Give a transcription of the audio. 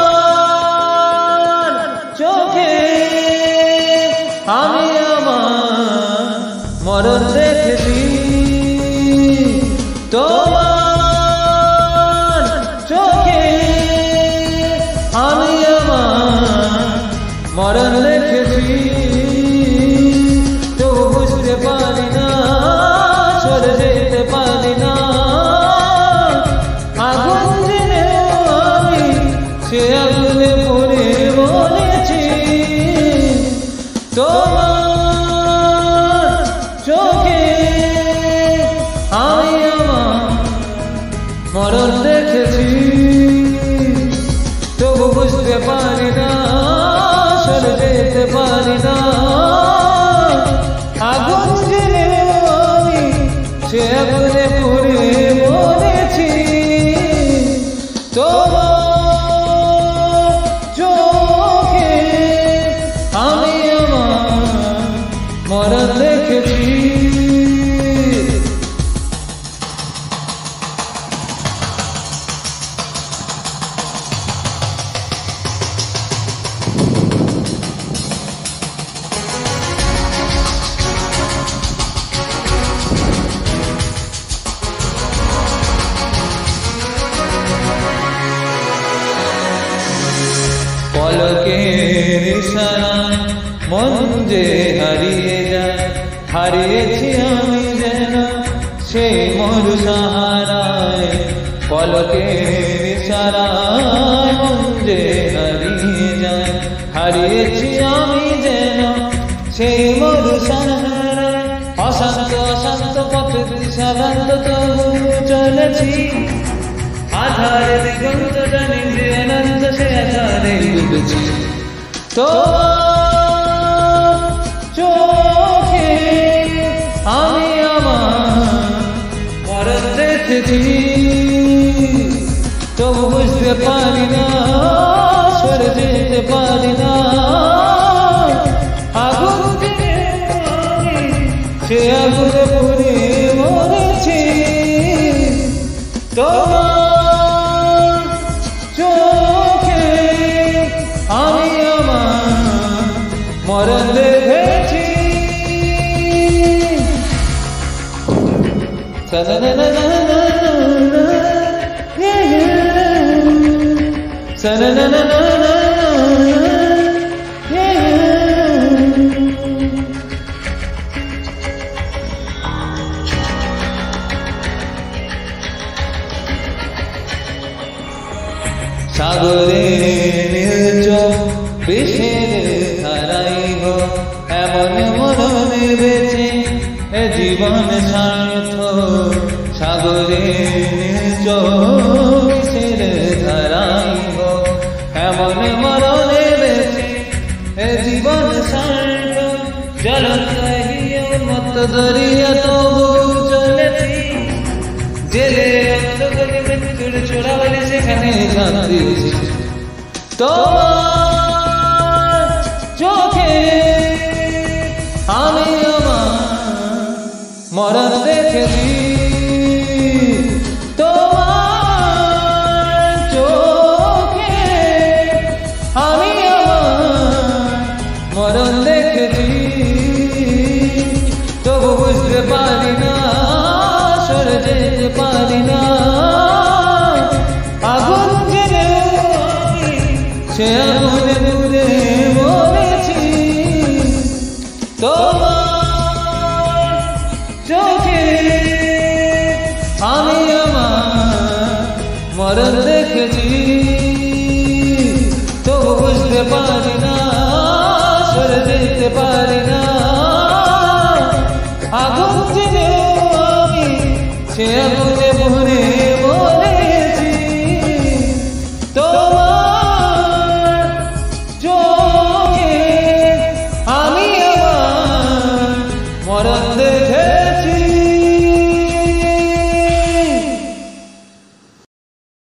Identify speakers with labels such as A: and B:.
A: তোমার চোখে আমি আমার মরণ দেখেছি, তোমার চোখে আমি আমার মরণ দেখেছি। তো বুঝতে পারি না, সরে যেতে পারি না, আগুন জেনে আমি সে আগুনে পড়ে মরেছি। তোমার চোখে আমি আমার মরণ দেখেছি, তবু বুঝতে পারি না, সরে যেতে পারি না, আগুন জেনে আমি সে আগুনে পড়ে মরেছি। তোমার চোখে আমি আমার মরণ দেখেছি। পলকের ইশারায় মন যে হারিয়ে যায়, হারিয়েছি আমি যেন সেই মোর সাহারায়। পলকের ইশারায় মন যে হারিয়ে যায়, হারিয়েছি আমি যেন সেই মোর সাহারায়। অশান্ত অশান্ত পথে দিশাবন্ধ তবু চলেছি, আধারে দিগন্ত জানি যে অনন্ত সে আধারে ডুবেছি। তোমার চোখে আমি আমার মরণ দেখেছি, তবু বুঝতে পারি না, সরে যেতে পারি না, আগুন জেনে আমি সে আগুনে পড়ে মরেছি। তোমার চোখে আমি আমার মরণ দেখেছি। সাগরে নীলচোখ বিষের ধারাই গো, এমন মরণে বেঁচে এ জীবন সার্থ। সাগরে নীলচোখ বিষের ধারাই গো, এমন মরণে বেঁচে এ জীবন সার্থ। জ্বলন্ত উন্মত্ত দরিয়া তবু চলেছি, জেলে মৃত্যুর চোরাবালি সেখানে শান্তি। তোমার চোখে আমি আমার মরণ দেখেছি, তোমার চোখে আমি আমার মরণ দেখেছি, তবু বুঝতে পারি না, সরে যেতে পারি না, আগুন জেনে আমি সে আগুনে পুড়ে মরেছি। তোমার চোখে আমি আমার মরণ দেখেছি, তবু বুঝতে পারি না, সরে যেতে পারি না, আগুন জেনে আমি সে আগুন